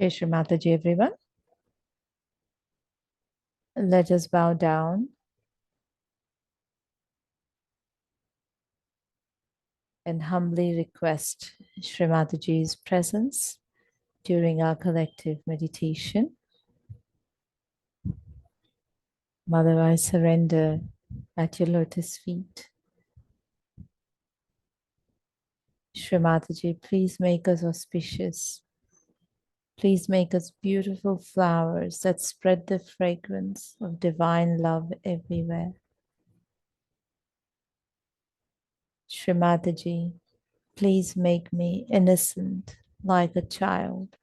Shri Mataji, everyone. Let us bow down and humbly request Shri Mataji's presence during our collective meditation. Mother, I surrender at your lotus feet. Shri Mataji, please make us auspicious. Please make us beautiful flowers that spread the fragrance of divine love everywhere. Shri Mataji, please make me innocent like a child.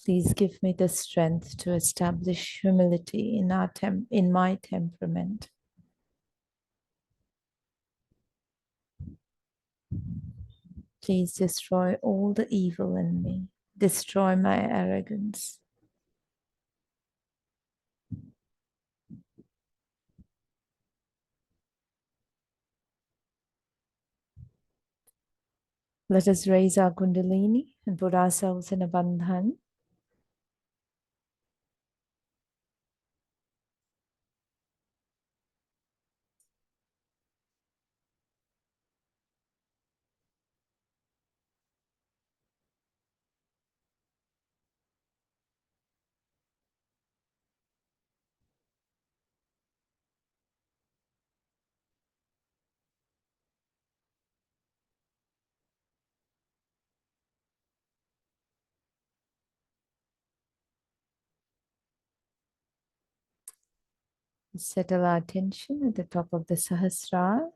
Please give me the strength to establish humility in my temperament. Please destroy all the evil in me. Destroy my arrogance. Let us raise our Kundalini and put ourselves in a bandhan. Settle our attention at the top of the Sahasrara.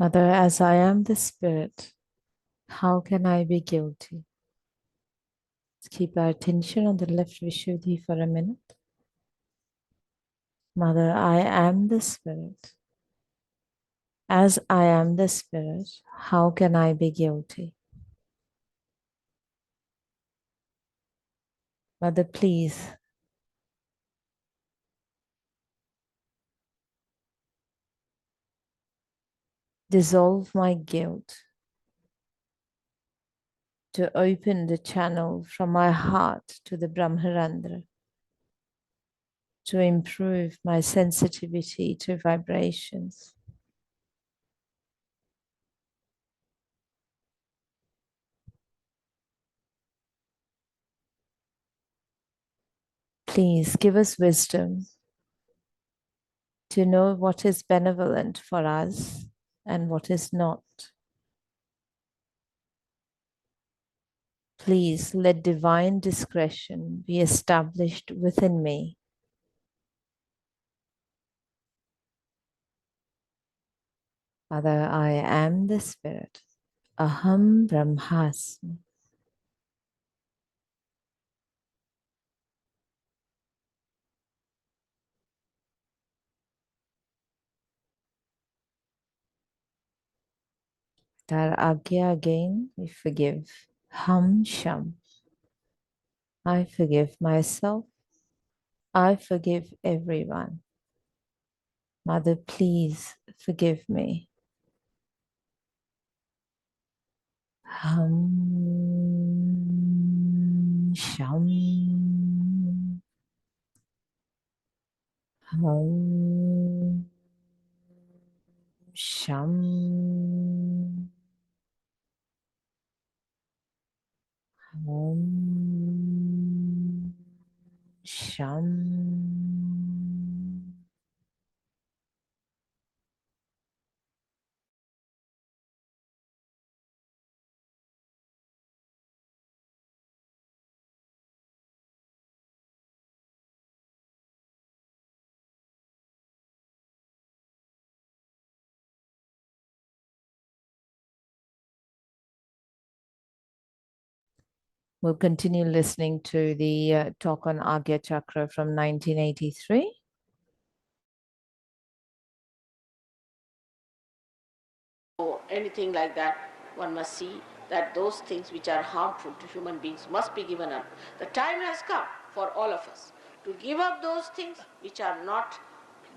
Mother, as I am the spirit, how can I be guilty? Let's keep our attention on the left Vishuddhi for a minute. Mother, I am the spirit. As I am the spirit, how can I be guilty? Mother, please dissolve my guilt to open the channel from my heart to the Brahmarandra, to improve my sensitivity to vibrations. Please give us wisdom to know what is benevolent for us and what is not. Please let divine discretion be established within me. Father, I am the Spirit. Aham Brahmasmi. Dar Agya again, we forgive. Ham Sham. I forgive myself. I forgive everyone. Mother, please forgive me. Ham Sham. Ham Sham. Ham Sham. We'll continue listening to the talk on Agya Chakra from 1983. Or anything like that, one must see that those things which are harmful to human beings must be given up. The time has come for all of us to give up those things which are not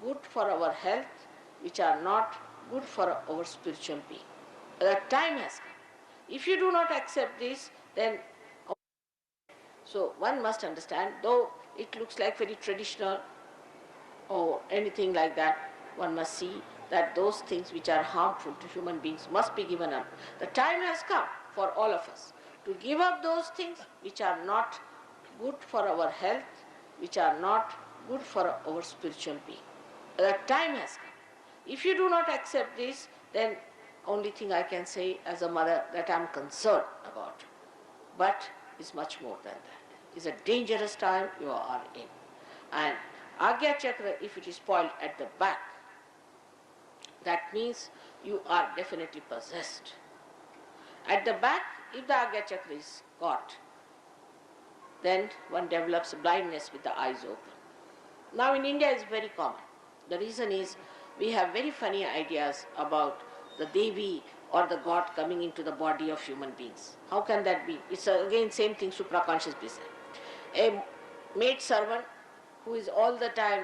good for our health, which are not good for our spiritual being. The time has come. If you do not accept this, then so one must understand, though it looks like very traditional or anything like that, one must see that those things which are harmful to human beings must be given up. The time has come for all of us to give up those things which are not good for our health, which are not good for our spiritual being. The time has come. If you do not accept this, then only thing I can say as a mother that I am concerned about. But it's much more than that. It's a dangerous time you are in. And Agya Chakra, if it is spoiled at the back, that means you are definitely possessed. At the back, if the Agya Chakra is caught, then one develops blindness with the eyes open. Now in India it's very common. The reason is we have very funny ideas about the Devi or the God coming into the body of human beings. How can that be? It's again same thing, supraconscious business. A maid servant who is all the time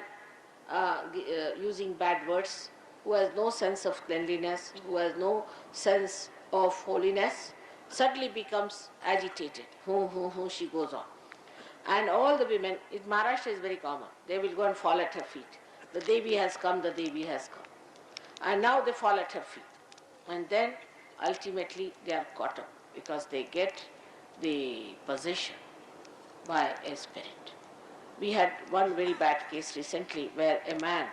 using bad words, who has no sense of cleanliness, who has no sense of holiness, suddenly becomes agitated. She goes on. And all the women, in Maharashtra is very common, they will go and fall at her feet. The Devi has come, the Devi has come. And now they fall at her feet. And then ultimately they are caught up because they get the possession by a spirit. We had one very bad case recently where a man,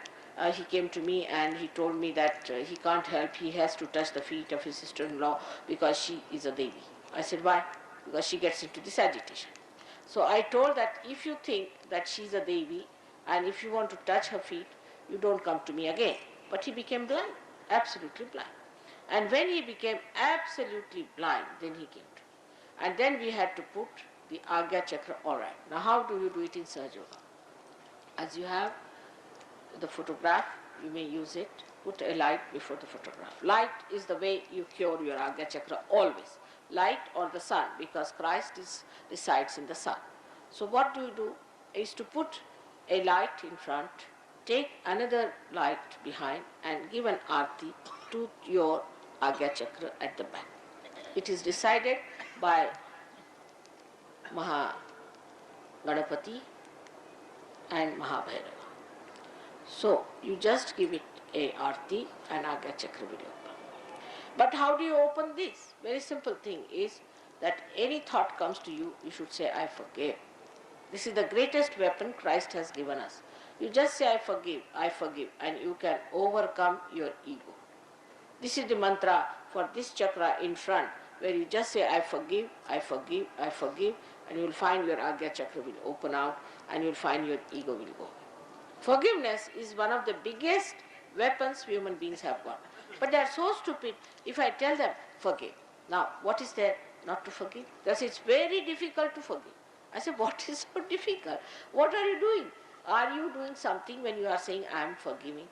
he came to me and he told me that he can't help, he has to touch the feet of his sister-in-law because she is a Devi. I said, why? Because she gets into this agitation. So I told that if you think that she's a Devi and if you want to touch her feet, you don't come to me again. But he became blind, absolutely blind. And when he became absolutely blind, then he came to. And then we had to put the Agya Chakra. All right. Now how do you do it in Sahaja Yoga? As you have the photograph, you may use it. Put a light before the photograph. Light is the way you cure your Agya Chakra always. Light or the sun, because Christ resides in the sun. So what do is to put a light in front, take another light behind and give an arti to your Agya Chakra at the back. It is decided by Maha Ganapati and Mahabhairava. So you just give it a arti and Agya Chakra will open. But how do you open this? Very simple thing is that any thought comes to you, you should say, I forgive. This is the greatest weapon Christ has given us. You just say, I forgive, and you can overcome your ego. This is the mantra for this chakra in front, where you just say, I forgive, and you will find your Agya Chakra will open out, and you will find your ego will go. Forgiveness is one of the biggest weapons human beings have got. But they are so stupid if I tell them, forgive. Now, what is there not to forgive? Because it's very difficult to forgive. I say, what is so difficult? What are you doing? Are you doing something when you are saying, I am forgiving?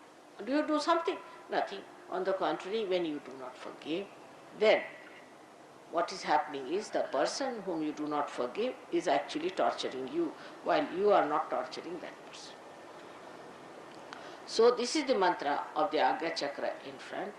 Do you do something? Nothing. On the contrary, when you do not forgive, then what is happening is the person whom you do not forgive is actually torturing you, while you are not torturing that person. So this is the mantra of the Agya Chakra in front,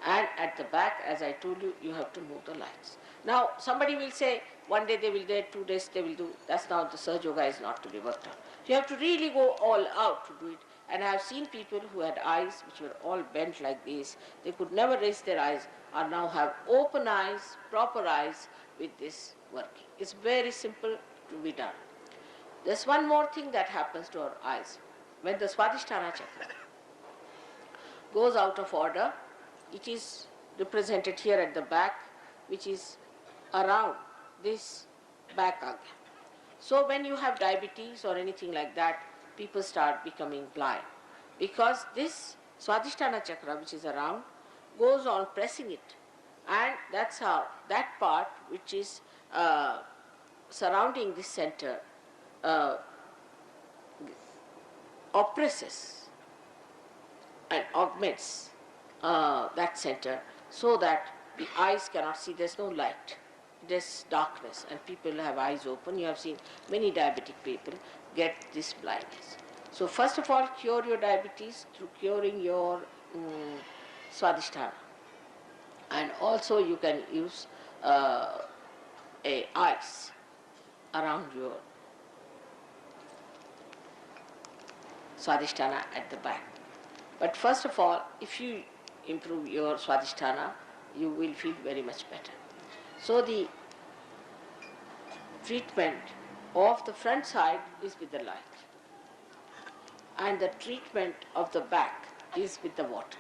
and at the back, as I told you, you have to move the lights. Now somebody will say, one day they will do, 2 days they will do. That's now the Sahaja Yoga is not to be worked on. You have to really go all out to do it. And I have seen people who had eyes which were all bent like this. They could never raise their eyes, or now have open eyes, proper eyes with this working. It's very simple to be done. There's one more thing that happens to our eyes. When the Swadhisthana Chakra goes out of order, it is represented here at the back, which is around this back agya. So when you have diabetes or anything like that, people start becoming blind, because this Swadhisthana Chakra, which is around, goes on pressing it, and that's how that part which is surrounding this center oppresses and augments that center, so that the eyes cannot see. There's no light, there's darkness, and people have eyes open. You have seen many diabetic people get this blindness. So first of all, cure your diabetes through curing your Swadhisthana, and also you can use a ice around your Swadhisthana at the back. But first of all, if you improve your Swadhisthana, you will feel very much better. So the treatment of the front side is with the light, and the treatment of the back is with the water.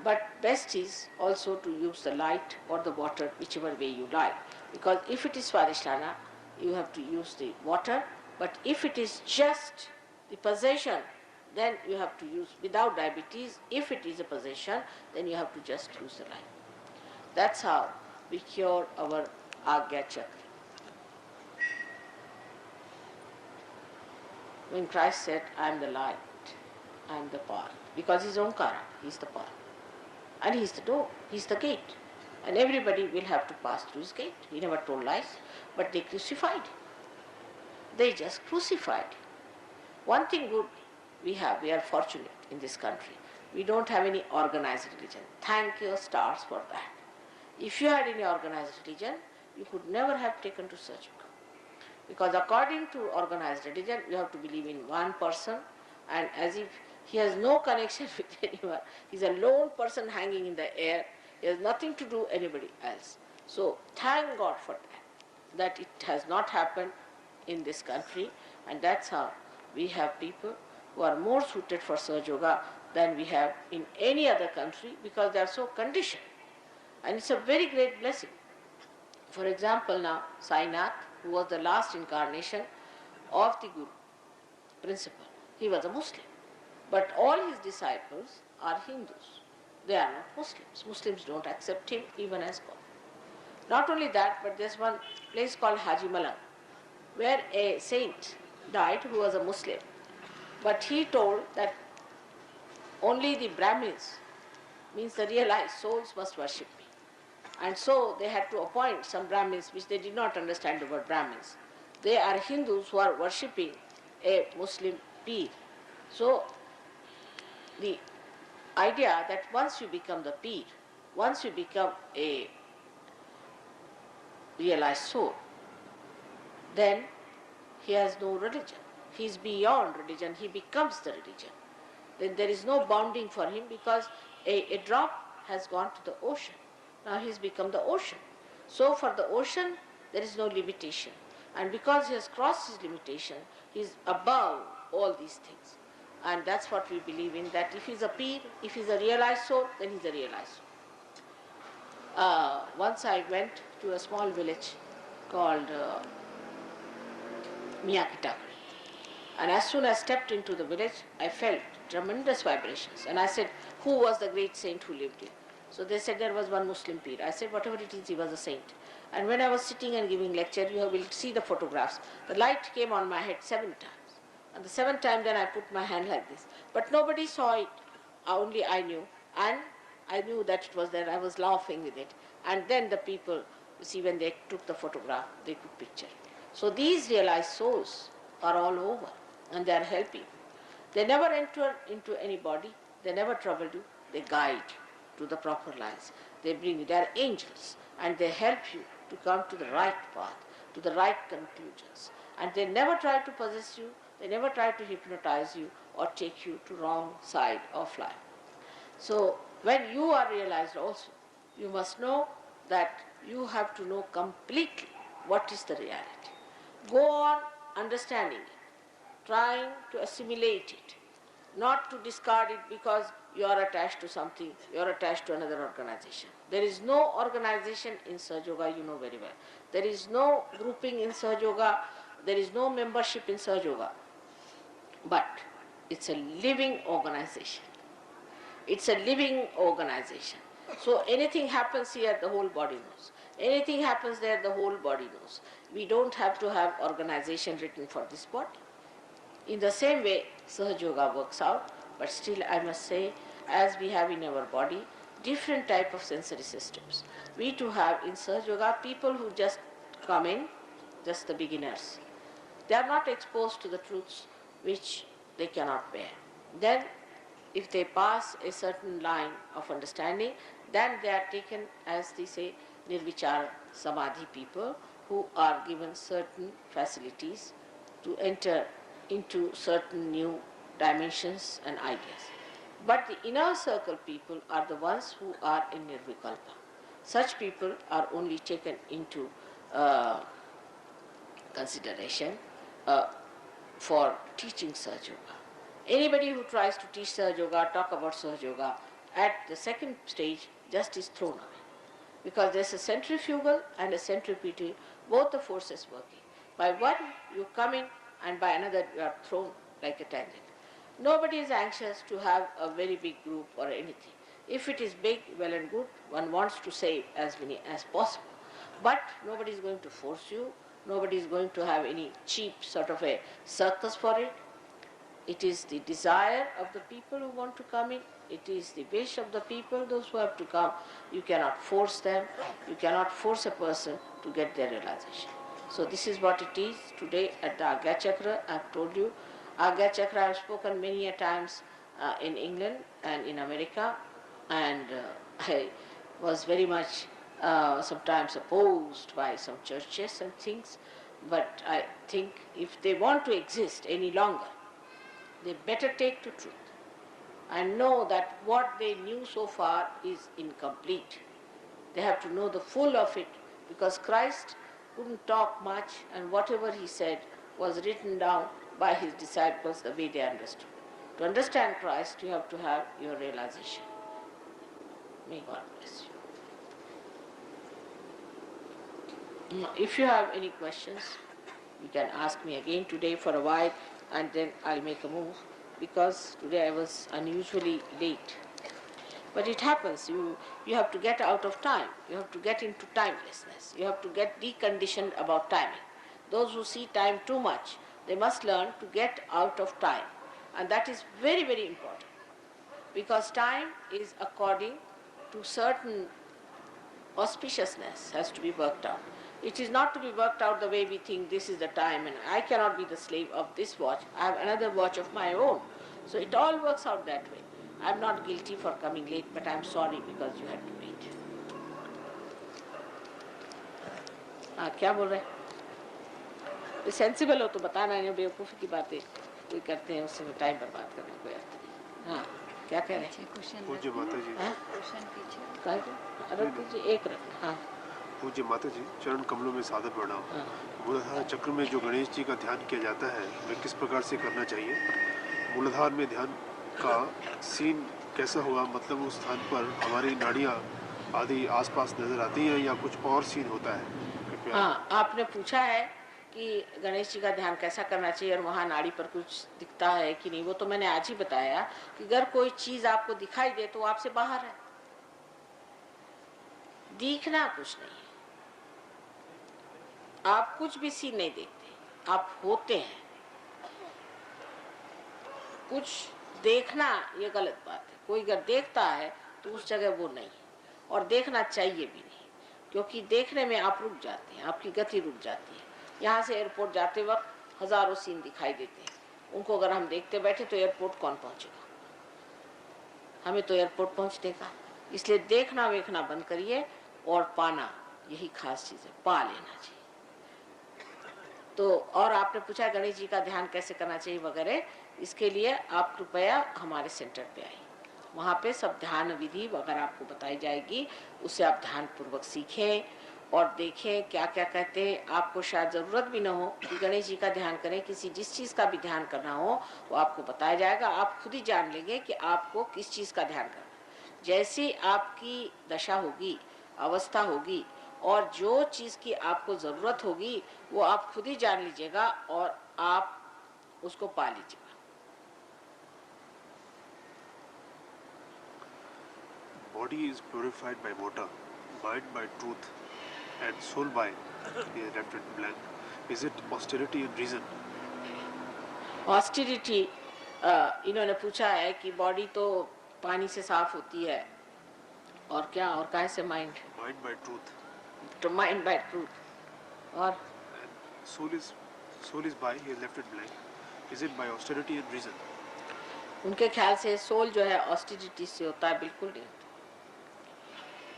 But best is also to use the light or the water, whichever way you like, because if it is Swadhisthana, you have to use the water, but if it is just the possession, then you have to use, without diabetes, if it is a possession, then you have to just use the light. That's how we cure our Agya Chakra. When Christ said, I am the light, I am the path, because he's Omkara, he's the path. And he's the door, he's the gate. And everybody will have to pass through his gate. He never told lies, but they crucified him. They just crucified him. One thing good we are fortunate in this country. We don't have any organized religion. Thank your stars for that. If you had any organized religion, you could never have taken to Sahaja Yoga. Because according to organized religion, you have to believe in one person, and as if he has no connection with anyone. He's a lone person hanging in the air. He has nothing to do with anybody else. So thank God for that it has not happened in this country, and that's how we have people who are more suited for Sahaja Yoga than we have in any other country, because they are so conditioned. And it's a very great blessing. For example, now Sainath, who was the last incarnation of the Guru principle, he was a Muslim. But all his disciples are Hindus. They are not Muslims. Muslims don't accept him even as God. Not only that, but there's one place called Haji Malang, where a saint died who was a Muslim. But he told that only the Brahmins, means the realized souls, must worship me. And so they had to appoint some Brahmins, which they did not understand the word Brahmins. They are Hindus who are worshipping a Muslim peer. So the idea that once you become the peer, once you become a realized soul, then he has no religion. He is beyond religion, he becomes the religion. Then there is no bounding for him, because a drop has gone to the ocean. Now he has become the ocean. So for the ocean, there is no limitation. And because he has crossed his limitation, he is above all these things. And that's what we believe in, that if he's a peer, if he's a realized soul, then he's a realized soul. Once I went to a small village called Miyakitaka. And as soon as I stepped into the village, I felt tremendous vibrations. And I said, who was the great saint who lived here? So they said there was one Muslim peer. I said, whatever it is, he was a saint. And when I was sitting and giving lecture, you will see the photographs. The light came on my head 7 times. And the 7th time, then I put my hand like this. But nobody saw it. Only I knew. And I knew that it was there. I was laughing with it. And then the people, you see, when they took the photograph, they could picture it. So these realized souls are all over. And they are helping. They never enter into any body. They never trouble you. They guide to the proper lines. They bring you. They are angels. And they help you to come to the right path, to the right conclusions. And they never try to possess you. They never try to hypnotize you or take you to wrong side of life. So when you are realized also, you must know that you have to know completely what is the reality. Go on understanding it, trying to assimilate it, not to discard it because you are attached to something, you are attached to another organization. There is no organization in Sahaja Yoga, you know very well. There is no grouping in Sahaja Yoga, there is no membership in Sahaja Yoga. But it's a living organization. It's a living organization. So anything happens here, the whole body knows. Anything happens there, the whole body knows. We don't have to have organization written for this body. In the same way, Sahaja Yoga works out, but still I must say, as we have in our body, different type of sensory systems. We too have in Sahaja Yoga people who just come in, just the beginners. They are not exposed to the truths which they cannot bear. Then, if they pass a certain line of understanding, then they are taken, as they say, Nirvichara Samadhi people who are given certain facilities to enter into certain new dimensions and ideas. But the inner circle people are the ones who are in Nirvikalpa. Such people are only taken into consideration for teaching Sahaja Yoga. Anybody who tries to teach Sahaja Yoga, talk about Sahaja Yoga, at the second stage, just is thrown away. Because there's a centrifugal and a centripetal, both the forces working. By one, you come in, and by another, you are thrown like a tangent. Nobody is anxious to have a very big group or anything. If it is big, well and good, one wants to save as many as possible. But nobody is going to force you. Nobody is going to have any cheap sort of a circus for it. It is the desire of the people who want to come in. It is the wish of the people, those who have to come. You cannot force them. You cannot force a person to get their realization. So this is what it is today at the Agya Chakra. I have told you, Agya Chakra I have spoken many a times in England and in America, and I was very much sometimes opposed by some churches and things, but I think if they want to exist any longer, they better take to truth and know that what they knew so far is incomplete. They have to know the full of it, because Christ couldn't talk much, and whatever he said was written down by his disciples the way they understood. To understand Christ, you have to have your realization. May God bless you. Now, if you have any questions, you can ask me again today for a while, and then I'll make a move, because today I was unusually late. But it happens. You have to get out of time. You have to get into timelessness. You have to get deconditioned about timing. Those who see time too much, they must learn to get out of time. And that is very, very important. Because time is according to certain auspiciousness has to be worked out. It is not to be worked out the way we think this is the time and I cannot be the slave of this watch. I have another watch of my own. So it all works out that way. I am not guilty for coming late, but I am sorry because you had to wait. हाँ क्या बोल रहे हैं? Sensible हो तो बताना, नहीं बेवकूफ़ी की बातें कोई करते हैं उससे टाइम बर्बाद करने कोई अर्थ नहीं। हाँ क्या कह रहे हैं? पूज्य माता जी, रख दीजिए, एक रख। हाँ पूज्य माता जी, चरण कमलों में सादर प्रणाम। मूलाधार चक्र में जो गणेश जी का ध्यान किया जाता है वह किस प्रकार से करना चाहिए? मूलाधार में ध्यान का सीन कैसा होगा? मतलब उस स्थान पर हमारी नाड़ियाँ आदि आसपास नजर आती हैं या कुछ और सीन होता है? कृपया। हाँ, आपने पूछा है कि गणेश जी का ध्यान कैसा करना चाहिए और वहाँ नाड़ी पर कुछ दिखता है कि नहीं। वो तो मैंने आज ही बताया कि अगर कोई चीज आपको दिखाई दे तो आपसे बाहर है, दिखना कुछ नहीं है। आप कुछ भी सीन नहीं देखते, आप होते हैं। कुछ देखना ये गलत बात है। कोई अगर देखता है तो उस जगह वो नहीं है, और देखना चाहिए भी नहीं, क्योंकि देखने में आप रुक जाते हैं, आपकी गति रुक जाती है। यहाँ से एयरपोर्ट जाते वक्त हजारों सीन दिखाई देते हैं, उनको अगर हम देखते बैठे तो एयरपोर्ट कौन पहुंचेगा? हमें तो एयरपोर्ट पहुंचने का। इसलिए देखना वेखना बंद करिए और पाना, यही खास चीज है, पा लेना चाहिए। तो और आपने पूछा गणेश जी का ध्यान कैसे करना चाहिए वगैरह, इसके लिए आप कृपया हमारे सेंटर पे आइए। वहाँ पे सब ध्यान विधि वगैरह आपको बताई जाएगी, उससे आप ध्यान पूर्वक सीखें और देखें क्या क्या कहते हैं। आपको शायद ज़रूरत भी ना हो कि गणेश जी का ध्यान करें, किसी जिस चीज़ का भी ध्यान करना हो वो आपको बताया जाएगा। आप खुद ही जान लेंगे कि आपको किस चीज़ का ध्यान करना। जैसी आपकी दशा होगी, अवस्था होगी, और जो चीज़ की आपको ज़रूरत होगी वो आप खुद ही जान लीजिएगा और आप उसको पा लीजिएगा। Body is purified by water, mind by truth, and soul by the left and blank. Is it austerity and reason? ऑस्टिरिटी, इन्होंने पूछा है कि बॉडी तो पानी से साफ होती है, और क्या, और काहे से माइंड? Mind by truth. तो माइंड बाय ट्रूथ, और And soul is by he left it blank. Is it by austerity and reason? उनके ख्याल से सोल जो है ऑस्टिरिटी से होता है, बिल्कुल नहीं होता।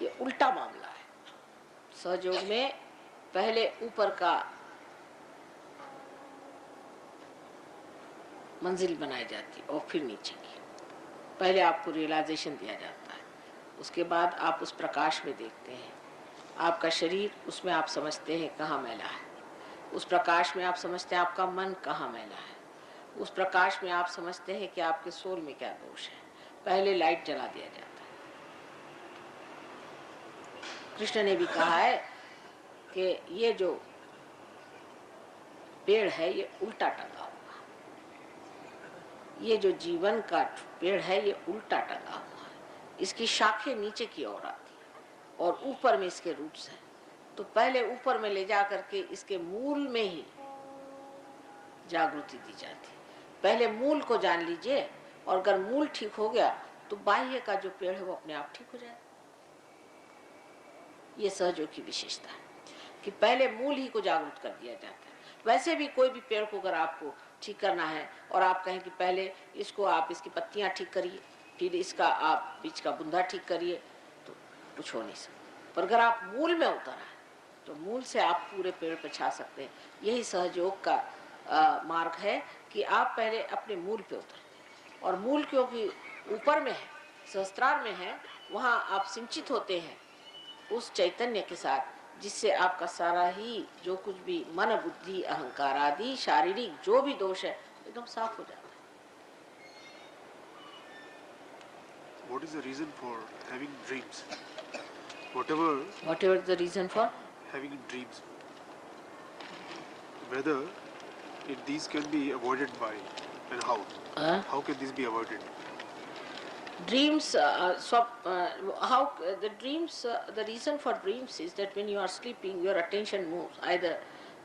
ये उल्टा मामला है। सहयोग में पहले ऊपर का मंजिल बनाई जाती है और फिर नीचे की। पहले आपको रियलाइजेशन दिया जाता है, उसके बाद आप उस प्रकाश में देखते हैं। आपका शरीर, उसमें आप समझते हैं कहाँ मैला है। उस प्रकाश में आप समझते हैं आपका मन कहाँ मैला है। उस प्रकाश में आप समझते हैं कि आपके सोल में क्या दोष है। पहले लाइट जला दिया जाता है। कृष्ण ने भी कहा है कि ये जो पेड़ है ये उल्टा टंगा हुआ है, ये जो जीवन का पेड़ है ये उल्टा टंगा हुआ है। इसकी शाखें नीचे की ओर आती है और ऊपर में इसके रूट्स हैं। तो पहले ऊपर में ले जा करके इसके मूल में ही जागृति दी जाती है। पहले मूल को जान लीजिए, और अगर मूल ठीक हो गया तो बाह्य का जो पेड़ है वो अपने आप ठीक हो जाएगा। ये सहयोग की विशेषता है कि पहले मूल ही को जागृत कर दिया जाता है। वैसे भी कोई भी पेड़ को अगर आपको ठीक करना है और आप कहें कि पहले इसको आप इसकी पत्तियां ठीक करिए, फिर इसका आप बीच का बुंदा ठीक करिए, तो कुछ हो नहीं सकता। पर अगर आप मूल में उतर आए तो मूल से आप पूरे पेड़ पर छा सकते हैं। यही सहयोग का मार्ग है कि आप पहले अपने मूल पे उतरते, और मूल क्योंकि ऊपर में है, सहस्त्रार में है, वहाँ आप सिंचित होते हैं उस चैतन्य के साथ, जिससे आपका सारा ही जो कुछ भी मन बुद्धि अहंकार आदि शारीरिक जो भी दोष है एकदम साफ हो जाता है। What is the reason for having dreams? Whatever is the reason for having dreams, whether these can be avoided by, and how? How can these be avoided? Dreams, the dreams, the reason for dreams is that when you are sleeping, your attention moves either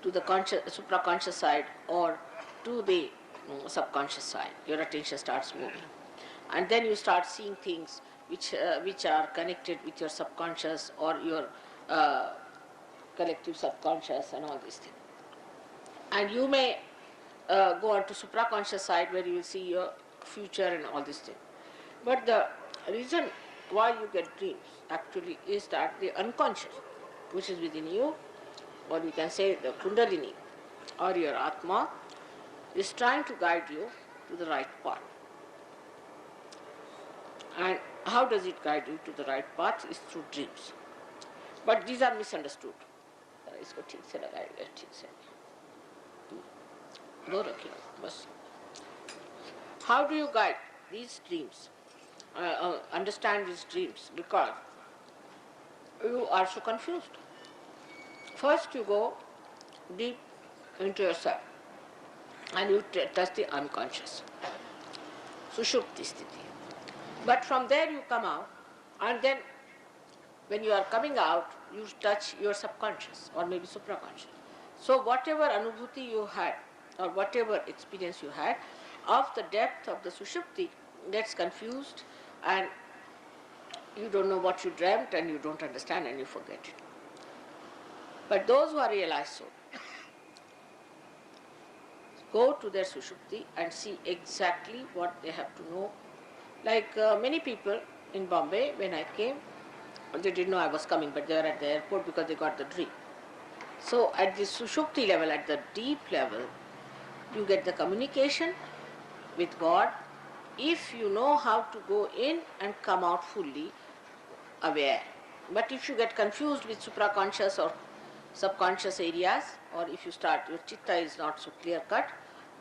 to the supraconscious side or to the subconscious side. Your attention starts moving. And then you start seeing things which are connected with your subconscious or your uh, collective subconscious and all these things. And you may go on to supraconscious side where you will see your future and all these things. But the reason why you get dreams actually is that the unconscious, which is within you, or we can say the Kundalini or your Atma, is trying to guide you to the right path. And how does it guide you to the right path? Is through dreams. But these are misunderstood. इसको ठीक से लगाइएगा, ठीक से दो रखिए बस. How do you guide these dreams? Understand these dreams, because you are so confused. First you go deep into yourself and you touch the unconscious, sushupti sthiti. But from there you come out, and then when you are coming out, you touch your subconscious or maybe supraconscious. So whatever anubhuti you had or whatever experience you had of the depth of the sushupti gets confused, and you don't know what you dreamt and you don't understand and you forget it. But those who are realized soul go to their sushupti and see exactly what they have to know. Like many people in Bombay, when I came, they didn't know I was coming, but they were at the airport because they got the dream. So at the sushupti level, at the deep level, you get the communication with God if you know how to go in and come out fully aware. But if you get confused with supraconscious or subconscious areas, or if you start, your chitta is not so clear cut,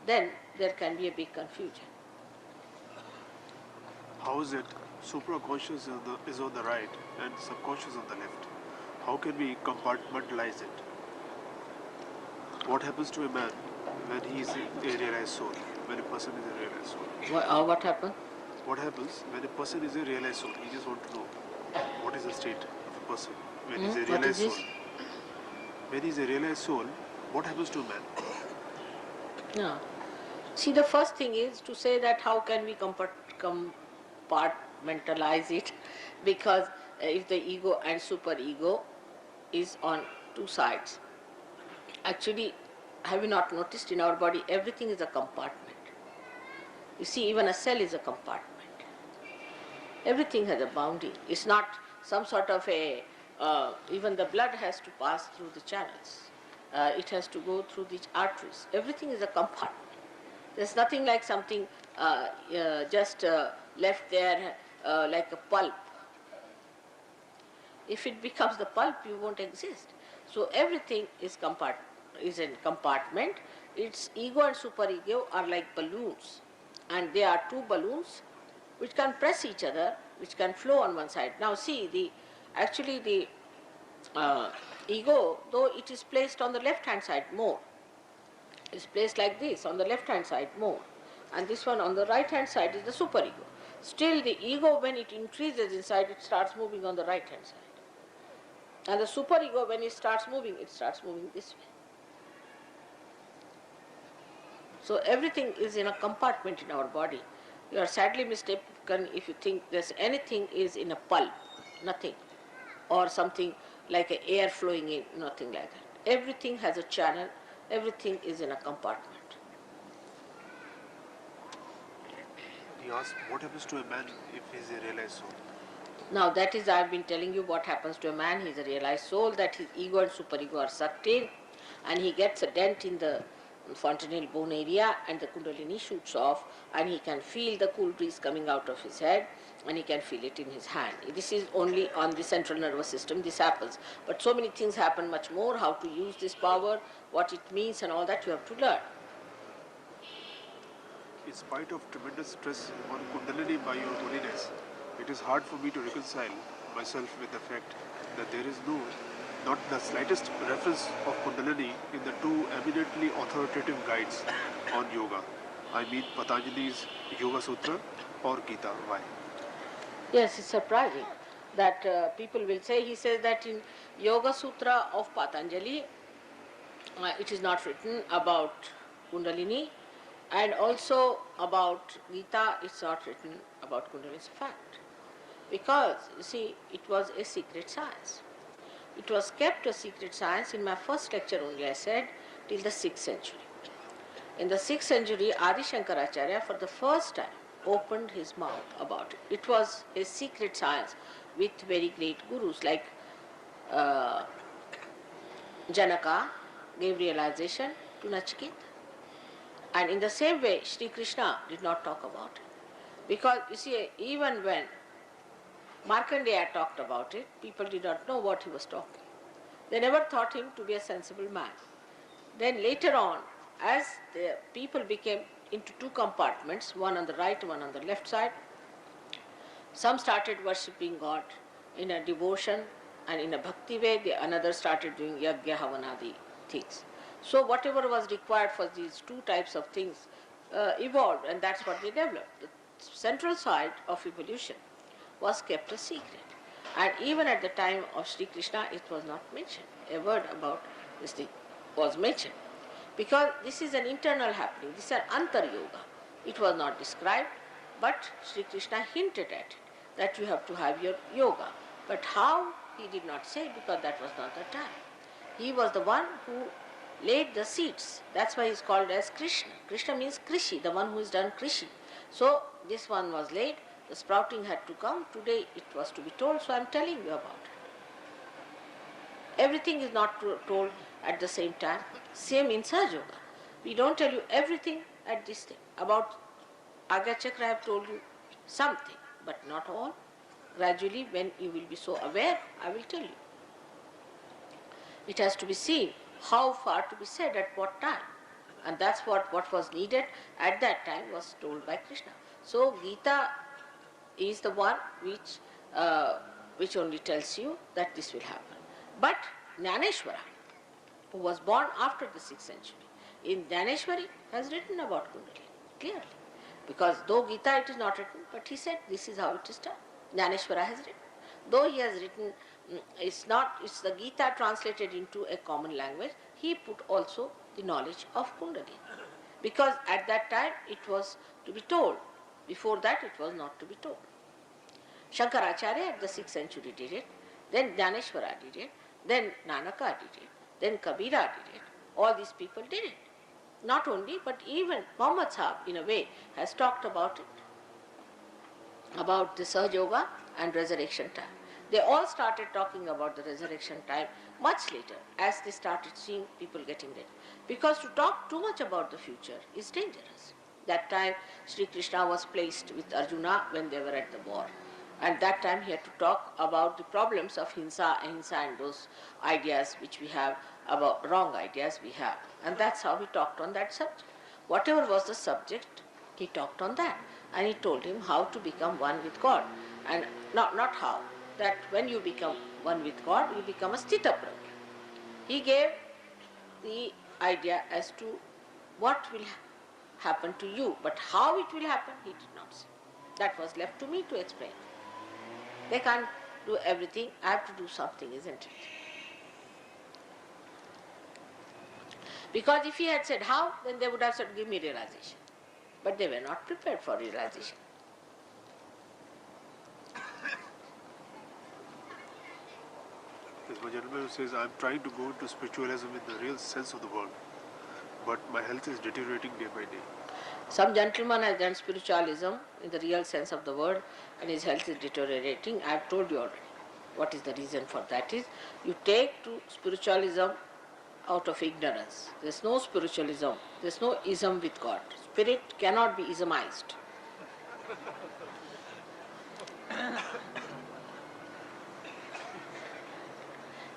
then there can be a big confusion. How is it supraconscious is on the right and subconscious on the left? How can we compartmentalize it? What happens to a man when he is a realized soul, when a person is a realized soul? What happened? What happens when a person is a realized soul? We just want to know what is the state of a person when he is a realized soul. When he is a realized soul, what happens to a man? Yeah. See, the first thing is to say that how can we compartmentalize it, because if the ego and superego is on two sides. Actually, have you not noticed in our body everything is a compartment? You see, even a cell is a compartment. Everything has a boundary. It's not some sort of a, even the blood has to pass through the channels. It has to go through the arteries. Everything is a compartment. There's nothing like something just left there like a pulp. If it becomes the pulp, you won't exist. So everything is in compartment. Its ego and superego are like balloons, and they are two balloons which can press each other, which can flow on one side. Now see, the ego, though it is placed on the left hand side more, is placed like this on the left hand side more, and this one on the right hand side is the superego. Still the ego, when it increases inside, it starts moving on the right hand side. And the superego, when it starts moving this way. So everything is in a compartment in our body. You are sadly mistaken if you think there's anything is in a pulp, nothing. Or something like a air flowing in, nothing like that. Everything has a channel, everything is in a compartment. He asked, what happens to a man if he is a realized soul? Now that is, I've been telling you what happens to a man. He's a realized soul, that his ego and superego are sucked in, and he gets a dent in the fontanelle bone area, and the Kundalini shoots off, and he can feel the cool breeze coming out of his head, and he can feel it in his hand. This is only on the central nervous system this happens. But so many things happen much more, how to use this power, what it means and all that you have to learn. In spite of tremendous stress on Kundalini by your holiness, it is hard for me to reconcile myself with the fact that there is not the slightest reference of Kundalini in the two eminently authoritative guides on yoga. I mean Patanjali's Yoga Sutra or Gita. Why? Yes, it's surprising that people will say, he says that in Yoga Sutra of Patanjali, it is not written about Kundalini, and also about Gita, it's not written about Kundalini. It's a fact. Because, you see, it was a secret science. It was kept a secret science. In my first lecture only I said, till the 6th century. In the 6th century, Adi Shankaracharya for the first time opened his mouth about it. It was a secret science with very great gurus like uh, Janaka gave realization to Nachiketa. And in the same way, Sri Krishna did not talk about it. Because, you see, even when Markandeya talked about it, people did not know what he was talking. They never thought him to be a sensible man. Then later on, as the people became into two compartments, one on the right, one on the left side, some started worshipping God in a devotion and in a bhakti way, the another started doing yagya havanadi things. So whatever was required for these two types of things evolved, and that's what they developed. The central side of evolution was kept a secret. And even at the time of Sri Krishna, it was not mentioned. A word about this thing was mentioned. Because this is an internal happening, this is an antar yoga. It was not described, but Sri Krishna hinted at it, that you have to have your yoga. But how, he did not say, because that was not the time. He was the one who laid the seeds. That's why he's called as Krishna. Krishna means Krishi, the one who has done Krishi. So this one was laid, the sprouting had to come. Today it was to be told, so I'm telling you about it. Everything is not told at the same time. Same in Sahaja Yoga. We don't tell you everything at this time. About Agya Chakra I have told you something, but not all. Gradually, when you will be so aware, I will tell you. It has to be seen how far to be said at what time. And that's what was needed at that time was told by Krishna. So Gita is the one which only tells you that this will happen. But Jnaneshwara, who was born after the 6th century, in Jnaneshwari has written about Kundalini, clearly. Because though Gita it is not written, but he said this is how it is done. Jnaneshwara has written. Though he has written, it's the Gita translated into a common language, he put also the knowledge of Kundalini. Because at that time it was to be told. Before that it was not to be told. Shankaracharya at the 6th century did it, then Jnaneshwara did it, then Nanaka did it, then Kabira did it. All these people did it. Not only, but even Muhammad Sahib in a way has talked about it, about the Sahaja Yoga and resurrection time. They all started talking about the resurrection time much later as they started seeing people getting ready. Because to talk too much about the future is dangerous. That time Sri Krishna was placed with Arjuna when they were at the war. And that time he had to talk about the problems of hinsa, ahimsa and those ideas which we have, about wrong ideas we have. And that's how he talked on that subject. Whatever was the subject, he talked on that. And he told him how to become one with God. And not how, that when you become one with God, you become a sthita prajna. He gave the idea as to what will happen to you, but how it will happen, he did not say. That was left to me to explain. They can't do everything, I have to do something, isn't it? Because if he had said how, then they would have said, give me realization. But they were not prepared for realization. There's one gentleman who says, I'm trying to go into spiritualism in the real sense of the word, but my health is deteriorating day by day. Some gentleman has done spiritualism in the real sense of the word and his health is deteriorating. I have told you already what is the reason for that is. You take to spiritualism out of ignorance. There's no spiritualism. There's no ism with God. Spirit cannot be ismized.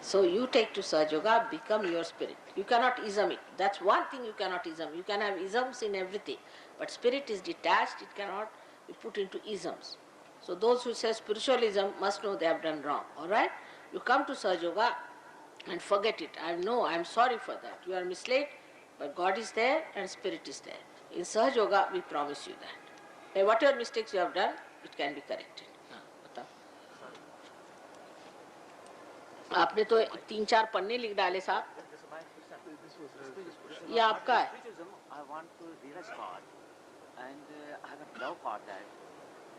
So you take to Sahaja Yoga, become your spirit. You cannot ism it. That's one thing you cannot ism. You can have isms in everything. But spirit is detached, it cannot be put into isms. So those who say spiritualism must know they have done wrong. Alright? You come to Sahaja Yoga and forget it. I know, I am sorry for that. You are misled, but God is there and spirit is there. In Sahaja Yoga, we promise you that. Whatever mistakes you have done, it can be corrected. आपने तो 3-4 पन्ने लिख डाले साहब. ये आपका है. I want to realize God, and I have a love for that.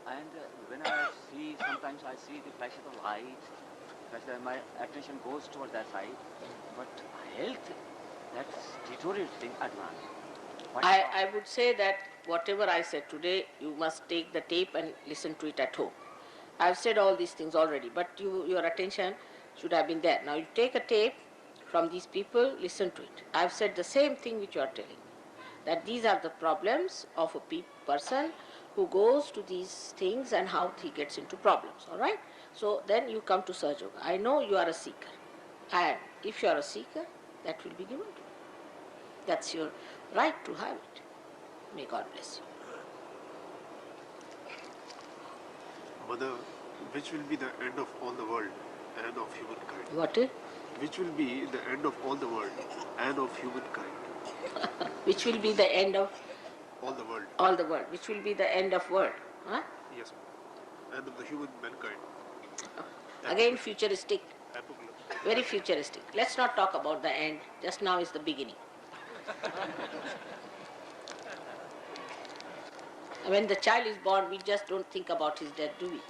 And when I see, sometimes I see the flash of the light, my attention goes toward that side. But health, that's deteriorating advance. I would say that whatever I said today, you must take the tape and listen to it at home. I've said all these things already, but your attention should have been there. Now you take a tape from these people, listen to it. I've said the same thing which you are telling, that these are the problems of a person who goes to these things and how he gets into problems, all right? So then you come to Sahaja Yoga. I know you are a seeker, and if you are a seeker, that will be given to you. That's your right to have it. May God bless you. Mother, which will be the end of all the world and of humankind? What is? Which will be the end of all the world and of humankind? Which will be the end of all the world? All the world. Which will be the end of world? Huh? Yes, end of the human mankind. Again futuristic. Apocalypse. Very futuristic. Let's not talk about the end. Just now is the beginning. When the child is born, we just don't think about his death, do we?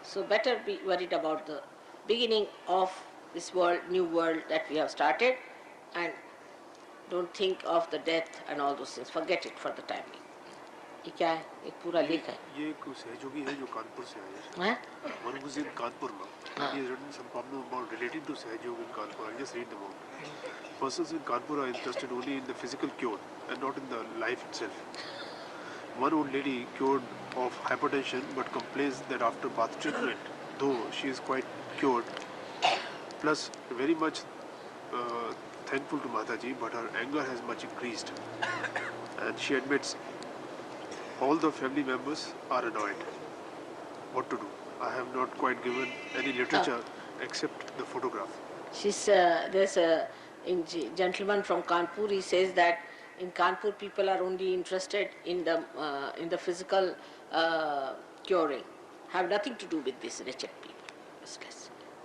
So better be worried about the beginning of this world, new world that we have started, and don't think of the death and all those things. Forget it for the time being. ये क्या है? एक पूरा लेख है. ये एक सहयोगी है जो कानपुर से आया है. हैं? One was in Kanpur now. He has written some problem about related to Sahaja Yoga in Kanpur. I'll just read them out. Persons in Kanpur are interested only in the physical cure and not in the life itself. One old lady cured of hypertension but complains that after bath treatment, though she is quite cured, plus very much thankful to Mataji, but her anger has much increased. And she admits all the family members are annoyed. What to do? I have not quite given any literature except the photograph. There's a gentleman from Kanpur. He says that in Kanpur people are only interested in the physical curing. Have nothing to do with this wretched people.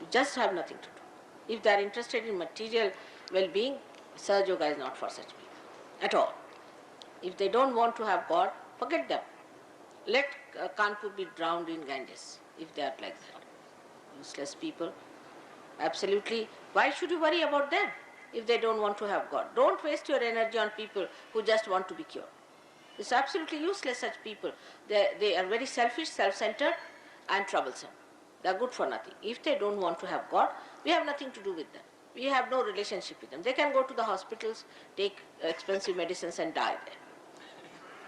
You just have nothing to do. If they are interested in material well-being, Sahaja Yoga is not for such people at all. If they don't want to have God, forget them. Let Kanpur be drowned in Ganges if they are like that. Useless people. Absolutely. Why should you worry about them if they don't want to have God? Don't waste your energy on people who just want to be cured. It's absolutely useless, such people. They are very selfish, self-centered and troublesome. They are good for nothing. If they don't want to have God, we have nothing to do with them. We have no relationship with them. They can go to the hospitals, take expensive medicines and die there.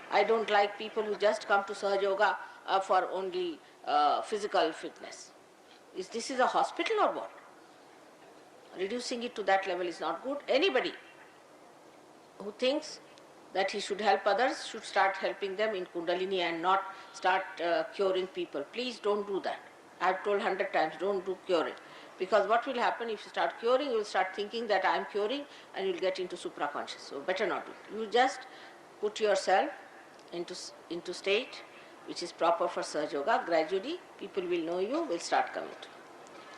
I don't like people who just come to Sahaja Yoga for only physical fitness. This is a hospital or what? Reducing it to that level is not good. Anybody who thinks that he should help others should start helping them in Kundalini and not start curing people. Please don't do that. I have told 100 times, don't do curing. Because what will happen if you start curing, you will start thinking that I am curing and you will get into supraconscious. So better not do it. You just put yourself into state which is proper for Sahaja Yoga. Gradually people will know you, will start coming to you.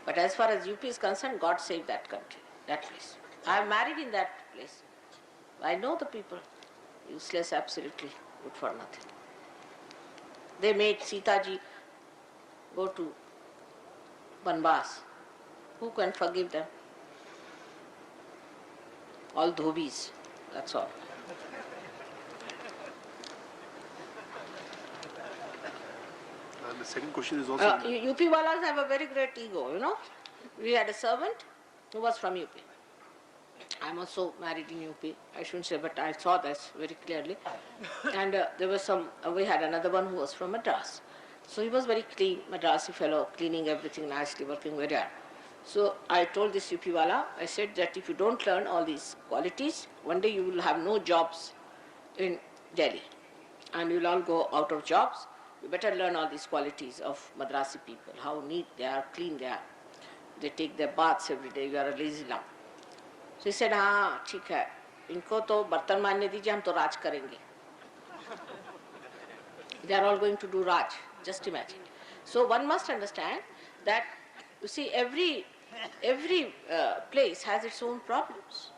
But as far as UP is concerned, God save that country, that place. I am married in that place. I know the people. Useless, absolutely good for nothing. They made Sitaji go to Banbas. Who can forgive them? All dhobis, that's all. And the second question is also... UP walas have a very great ego, you know. We had a servant who was from UP. I'm also married in UP, I shouldn't say, but I saw this very clearly. And there was we had another one who was from Madras. So he was very clean, Madrasi fellow, cleaning everything nicely, working very hard. So I told this UP wala, I said that if you don't learn all these qualities, one day you will have no jobs in Delhi. And you'll all go out of jobs. You better learn all these qualities of Madrasi people, how neat they are, clean they are. They take their baths every day, you are a lazy lump. So he said, हाँ ठीक है, इनको तो बर्तन मानने दीजिए, हम तो राज करेंगे. They are all going to do Raj, just imagine. So one must understand that, you see, every Every place has its own problems.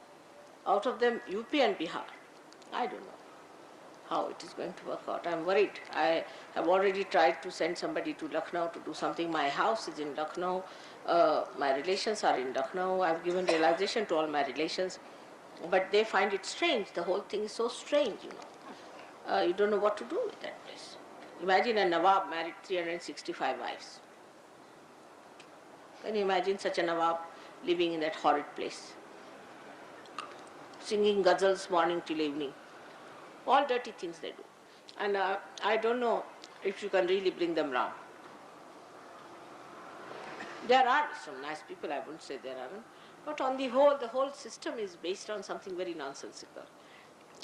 Out of them, UP and Bihar. I don't know how it is going to work out. I'm worried. I have already tried to send somebody to Lucknow to do something. My house is in Lucknow. My relations are in Lucknow. I've given realization to all my relations. But they find it strange. The whole thing is so strange, you know. You don't know what to do with that place. Imagine a Nawab married 365 wives. Can you imagine such a Nawab living in that horrid place? Singing ghazals morning till evening. All dirty things they do. And I don't know if you can really bring them round. There are some nice people, I wouldn't say there aren't. But on the whole system is based on something very nonsensical.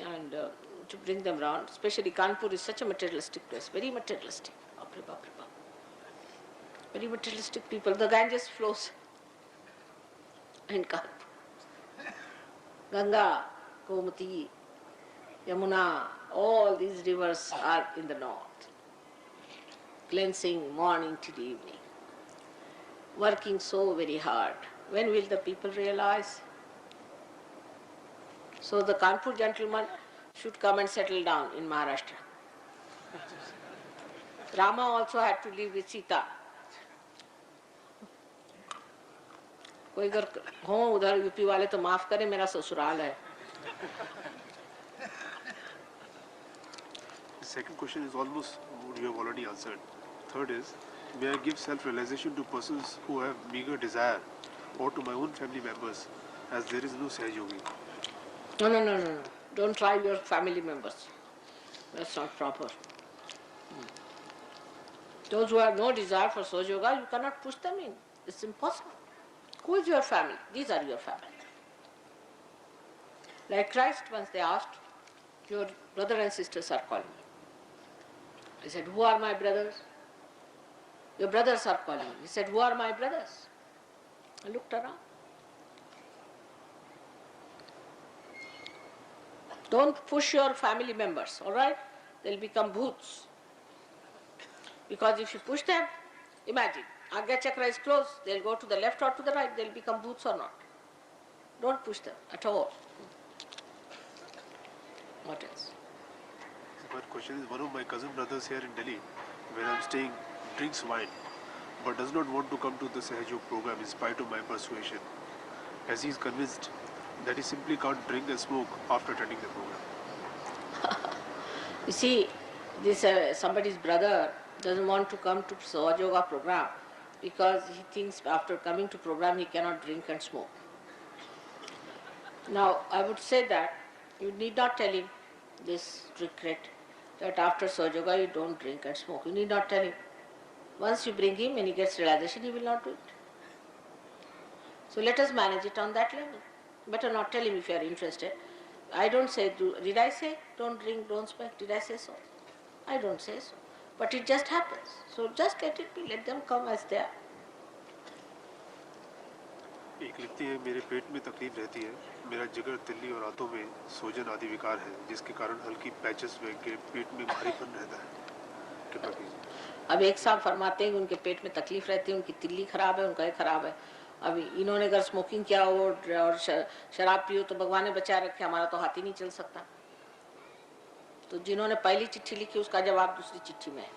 And to bring them round, especially Kanpur is such a materialistic place, very materialistic. Bapre bap, bapre bap. Very materialistic people. The Ganges flows in Kanpur. Ganga, Gomati, Yamuna, all these rivers are in the north. Cleansing morning till evening. Working so very hard. When will the people realize? So the Kanpur gentleman should come and settle down in Maharashtra. Rama also had to live with Sita. कोई अगर हो उधर UP वाले तो माफ करें, मेरा ससुराल है. The second question is almost what you have already answered. Third is, may I give self-realization to persons who have meager desire or to my own family members, as there is no Sahaja Yogi? No. Don't try your family members. That's not proper. Those who have no desire for Sahaja Yoga, you cannot push them in. It's impossible. Who is your family? These are your family. Like Christ, once they asked, your brother and sisters are calling you. He said, who are my brothers? Your brothers are calling you. He said, who are my brothers? I looked around. Don't push your family members, all right? They'll become bhoots. Because if you push them, imagine, Agya Chakra is closed, they'll go to the left or to the right, they'll become bhoots or not. Don't push them at all. What else? My question is, one of my cousin brothers here in Delhi, where I'm staying, drinks wine, but does not want to come to the Sahaja Yoga program in spite of my persuasion, as he is convinced that he simply can't drink and smoke after attending the program. You see, this somebody's brother doesn't want to come to Sahaja Yoga program because he thinks after coming to program he cannot drink and smoke. Now, I would say that you need not tell him this regret that after Sahaja Yoga you don't drink and smoke. You need not tell him. Once you bring him, when he gets realization, he will not do it. So let us manage it on that level. Better not tell him if you are interested. I don't say, did I say don't drink, don't smoke? Did I say so? I don't say so. But it just happens. So just let it be, let them come as they are. एक लिखती है, मेरे पेट में तकलीफ रहती है, मेरा जिगर, तिल्ली और आंतों में सूजन आदि विकार है, जिसके कारण हल्की पैचेस में पेट में भारीपन रहता है. कृपा कीजिए. अब एक साहब फरमाते हैं कि उनके पेट में तकलीफ रहती है, उनकी तिल्ली खराब है, उनका ये खराब है. अभी इन्होंने अगर स्मोकिंग किया हो और शराब पियो तो भगवान ने बचा रखे, हमारा तो हाथ ही नहीं चल सकता. तो जिन्होंने पहली चिट्ठी लिखी उसका जवाब दूसरी चिट्ठी में है.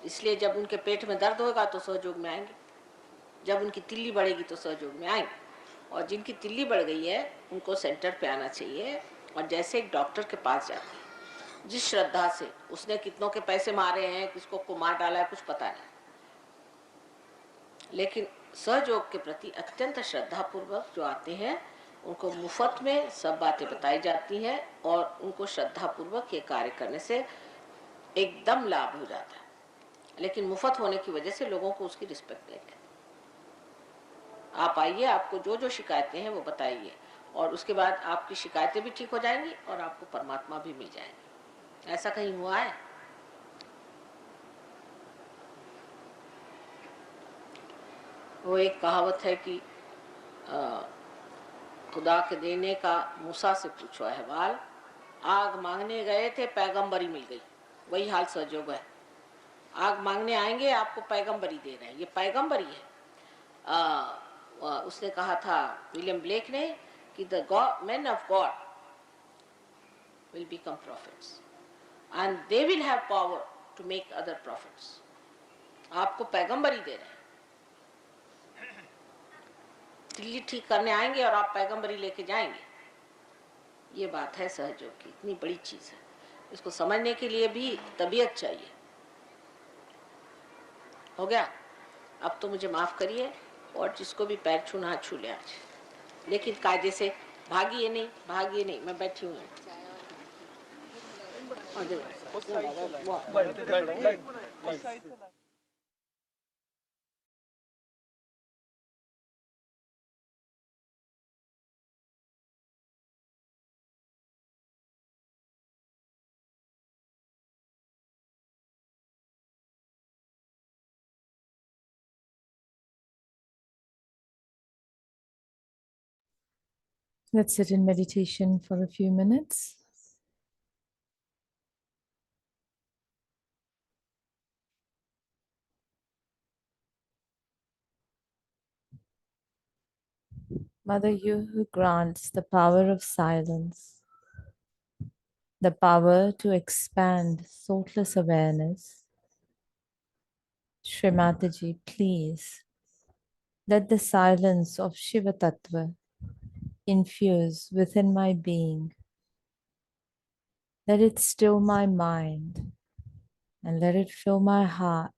इसलिए जब उनके पेट में दर्द होगा तो सहयोग में आएंगे, जब उनकी तिल्ली बढ़ेगी तो सहयोग में आएंगे. और जिनकी तिल्ली बढ़ गई है उनको सेंटर पे आना चाहिए. और जैसे एक डॉक्टर के पास जाते हैं, जिस श्रद्धा से उसने कितनों के पैसे मारे हैं, किसको को मार डाला है, कुछ पता नहीं, लेकिन सहयोग के प्रति अत्यंत श्रद्धा पूर्वक जो आते हैं उनको मुफ्त में सब बातें बताई जाती हैं और उनको श्रद्धा पूर्वक ये कार्य करने से एकदम लाभ हो जाता है. लेकिन मुफ्त होने की वजह से लोगों को उसकी रिस्पेक्ट नहीं है. आप आइए, आपको जो जो शिकायतें हैं वो बताइए और उसके बाद आपकी शिकायतें भी ठीक हो जाएंगी और आपको परमात्मा भी मिल जाएंगे. ऐसा कहीं हुआ है? वो एक कहावत है कि खुदा के देने का मूसा से पूछो अहवाल, आग मांगने गए थे पैगंबरी मिल गई. वही हाल सहयोग है. आग मांगने आएंगे, आपको पैगंबरी दे रहे हैं, ये पैगंबरी है. उसने कहा था विलियम ब्लेक ने कि the men of God will become prophets and they will have power to make other prophets. आपको पैगंबरी दे रहे हैं, दिल्ली ठीक करने आएंगे और आप पैगंबरी लेके जाएंगे. ये बात है सहयोग की, इतनी बड़ी चीज है. इसको समझने के लिए भी तबीयत चाहिए. हो गया. अब तो मुझे माफ करिए और जिसको भी पैर छूना हाथ छू ले आज, लेकिन कायदे से. भागिए नहीं, मैं बैठी हूँ. Let's sit in meditation for a few minutes. Mother, you who grants the power of silence, the power to expand thoughtless awareness, Shri Mataji, please let the silence of Shiva Tattva infuse within my being. Let it still my mind and let it fill my heart.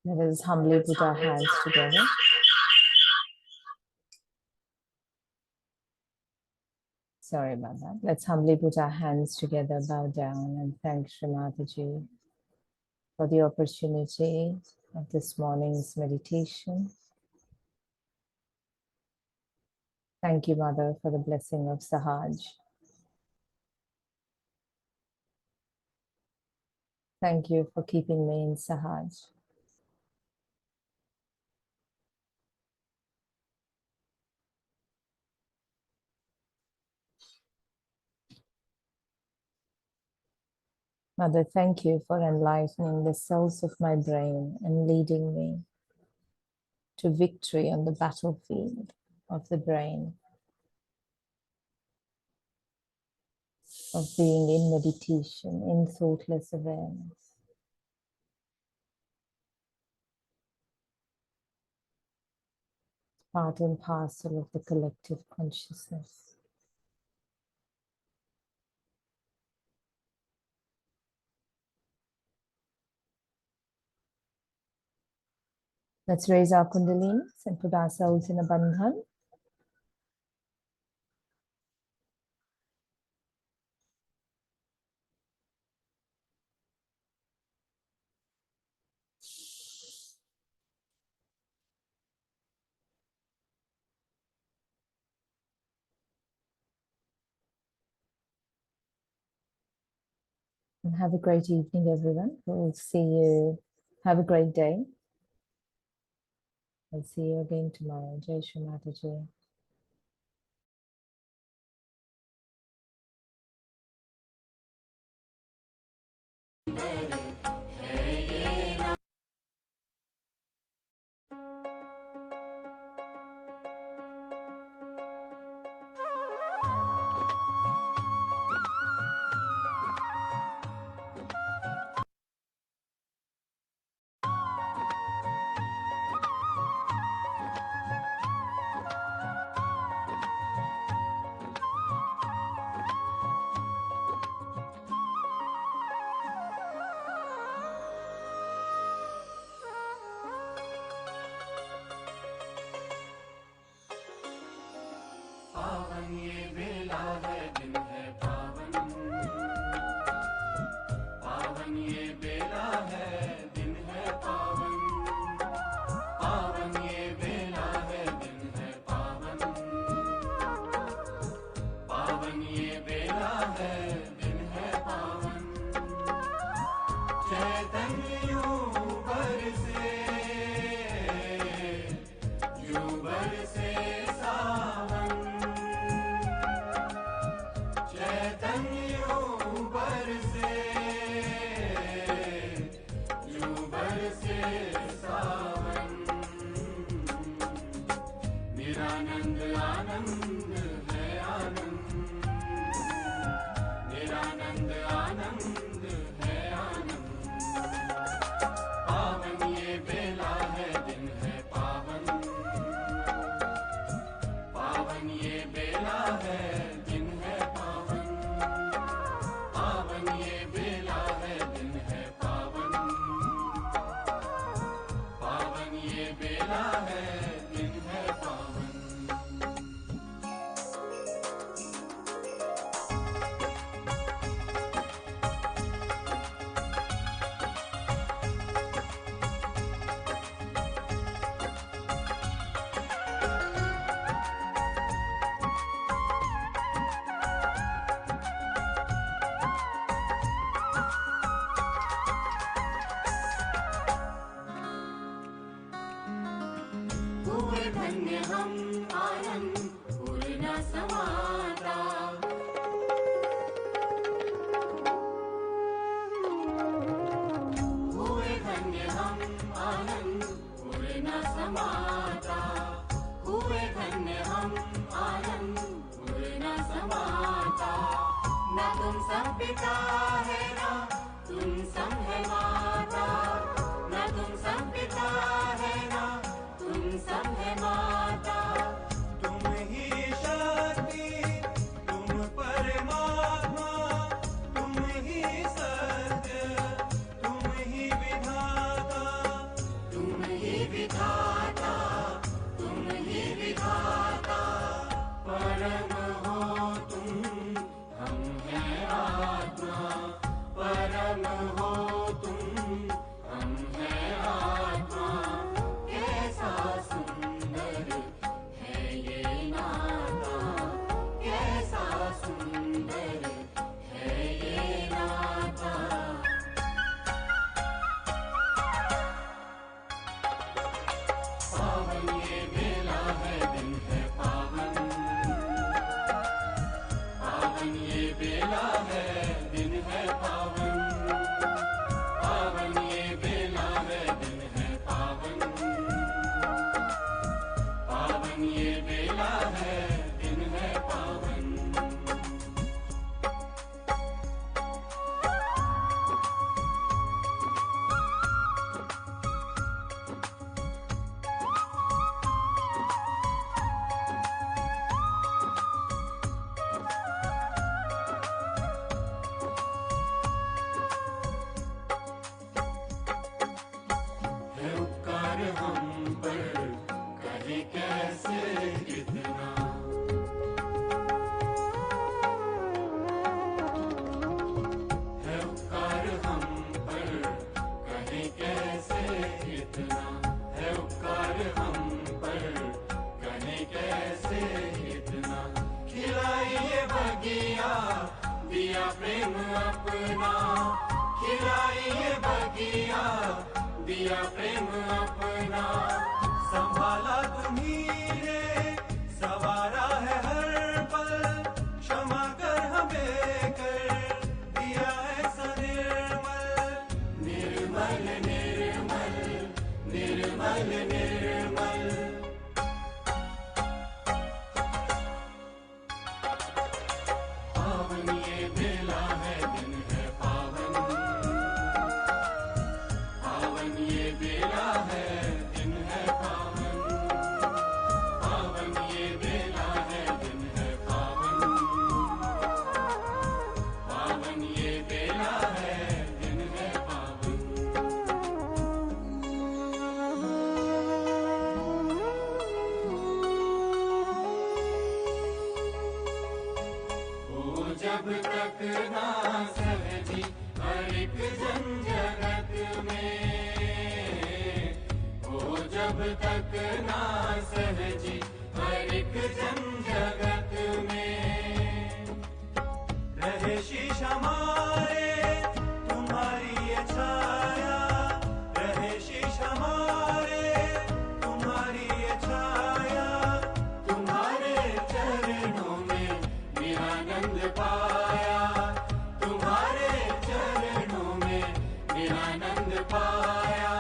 Let us humbly put our hands together. Sorry about that. Let's humbly put our hands together, bow down, and thank Shri Mataji for the opportunity of this morning's meditation. Thank you, Mother, for the blessing of Sahaj. Thank you for keeping me in Sahaj. Mother, thank you for enlightening the cells of my brain and leading me to victory on the battlefield of the brain, of being in meditation, in thoughtless awareness. Part and parcel of the collective consciousness. Let's raise our kundalinis and put ourselves in a bandhan. And have a great evening, everyone. We'll see you. Have a great day. I'll see you again tomorrow. Jai Shri Mataji. बगिया, दिया प्रेम अपना, खिलाइए बगिया, दिया प्रेम अपना। संभाला तुम्हीं ने, सवारा है हर पल, क्षमा कर हमें कर, दिया ऐसा निर्मल, निर्मल निर्मल निर्मल निर्मल। पावन ये बेला है, दिन है पावन, पावन ये बेला है, दिन है पावन, पावन ये बेला है, दिन है पावन, पावन ये बेला है, दिन है पावन। ओ जब तक ना सहजी हर एक जन जगत में, ओ जब तक ना सहजी हर एक जन जगत में, रहे शीश हमारे तुम्हारी ये छाया, रहे शीश हमारे तुम्हारी ये छाया, तुम्हारे चरणों में निरानंद पाया, तुम्हारे चरणों में निरानंद पाया,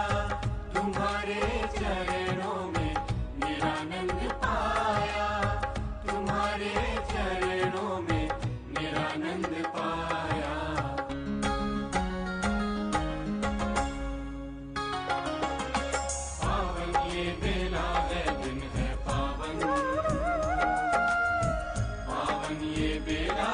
तुम्हारे चरणों में निरानंद पाया, तुम्हारे चरणों में निरानंद पाया। पावन ये बेला है, दिन है पावन, पावन ये बेला